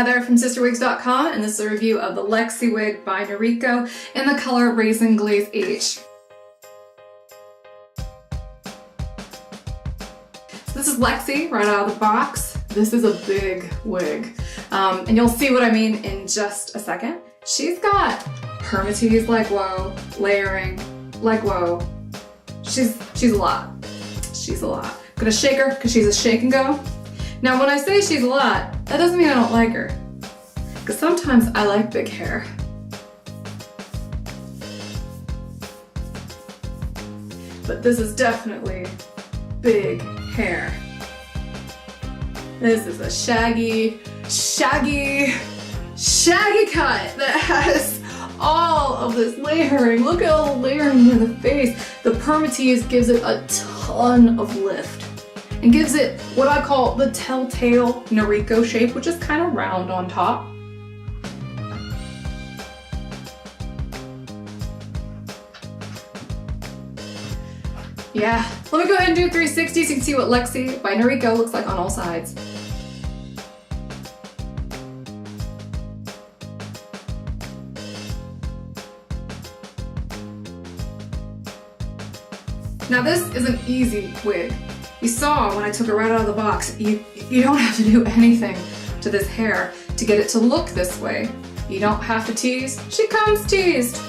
Heather from CysterWigs.com, and this is a review of the Lexy wig by Noriko in the color Raisin Glaze H. So this is Lexy right out of the box. This is a big wig, and you'll see what I mean in just a second. She's got permatease like whoa, layering like whoa. She's a lot. She's a lot. I'm gonna shake her because she's a shake and go. Now when I say she's a lot, that doesn't mean I don't like her. Because sometimes I like big hair. But this is definitely big hair. This is a shaggy cut that has all of this layering. Look at all the layering in the face. The permatease gives it a ton of lift and gives it what I call the telltale Noriko shape, which is kind of round on top. Yeah, let me go ahead and do 360 so you can see what Lexy by Noriko looks like on all sides. Now this is an easy wig. You saw when I took it right out of the box, you don't have to do anything to this hair to get it to look this way. You don't have to tease. She comes teased.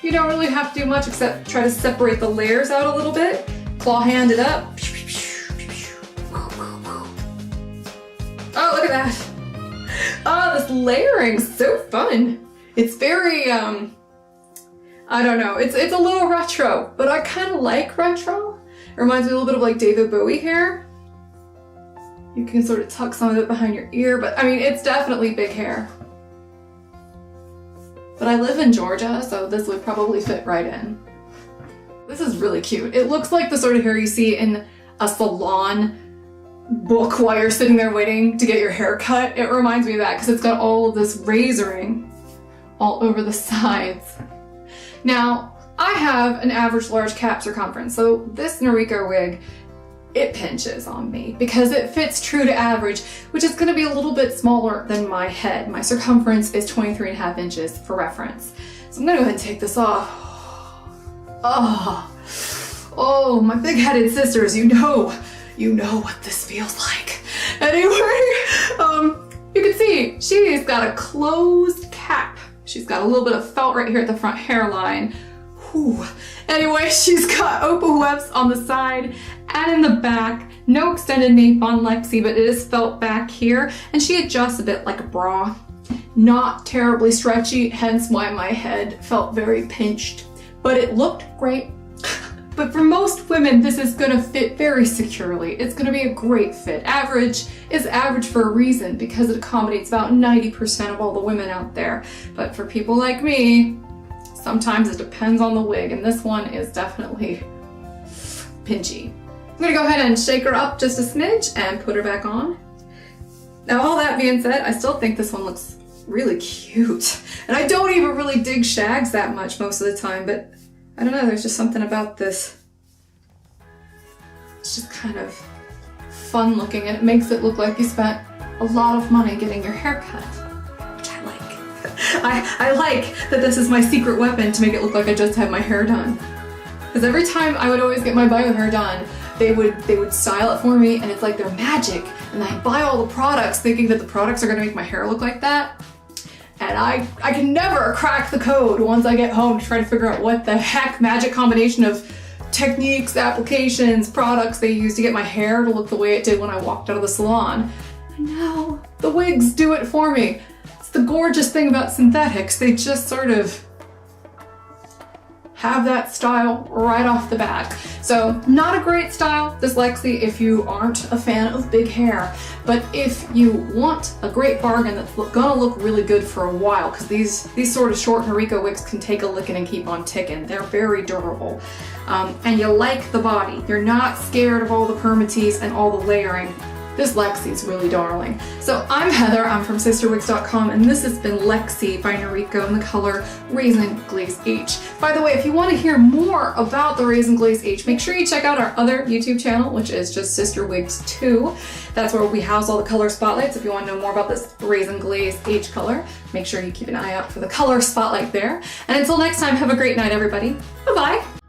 You don't really have to do much except try to separate the layers out a little bit. Claw hand it up. Oh, look at that. Oh, this layering's so fun. It's very, I don't know, it's a little retro, but I kind of like retro. It reminds me a little bit of like David Bowie hair. You can sort of tuck some of it behind your ear, but I mean, it's definitely big hair. But I live in Georgia, so this would probably fit right in. This is really cute. It looks like the sort of hair you see in a salon book while you're sitting there waiting to get your hair cut. It reminds me of that because it's got all of this razoring all over the sides. Now, I have an average large cap circumference, so this Noriko wig, it pinches on me because it fits true to average, which is going to be a little bit smaller than my head. My circumference is 23.5 inches for reference. So I'm going to go ahead and take this off. Oh, my big-headed sisters, you know what this feels like. Anyway, you can see she's got a closed cap. She's got a little bit of felt right here at the front hairline. Whew. Anyway, she's got open wefts on the side and in the back. No extended nape on Lexy, but it is felt back here. And she adjusts a bit like a bra. Not terribly stretchy, hence why my head felt very pinched. But it looked great. But for most women, this is gonna fit very securely. It's gonna be a great fit. Average is average for a reason because it accommodates about 90% of all the women out there. But for people like me, sometimes it depends on the wig, and this one is definitely pinchy. I'm gonna go ahead and shake her up just a smidge and put her back on. Now all that being said, I still think this one looks really cute. And I don't even really dig shags that much most of the time, but I don't know, there's just something about this. It's just kind of fun looking, and it makes it look like you spent a lot of money getting your hair cut, which I like. I like that this is my secret weapon to make it look like I just had my hair done. Because every time I would always get my bio hair done, they would style it for me, and it's like they're magic. And I buy all the products thinking that the products are gonna make my hair look like that. And I can never crack the code once I get home to try to figure out what the heck magic combination of techniques, applications, products they use to get my hair to look the way it did when I walked out of the salon. And now the wigs do it for me. It's the gorgeous thing about synthetics. They just sort of have that style right off the bat. So not a great style, this Lexy, if you aren't a fan of big hair. But if you want a great bargain that's gonna look really good for a while, because these sort of short Noriko wigs can take a licking and keep on ticking. They're very durable. And you like the body. You're not scared of all the permatease and all the layering. This Lexy is really darling. So I'm Heather, I'm from CysterWigs.com, and this has been Lexy by Noriko in the color Raisin Glaze H. By the way, if you want to hear more about the Raisin Glaze H, make sure you check out our other YouTube channel, which is just CysterWigs 2. That's where we house all the color spotlights. If you want to know more about this Raisin Glaze H color, make sure you keep an eye out for the color spotlight there. And until next time, have a great night, everybody. Bye-bye.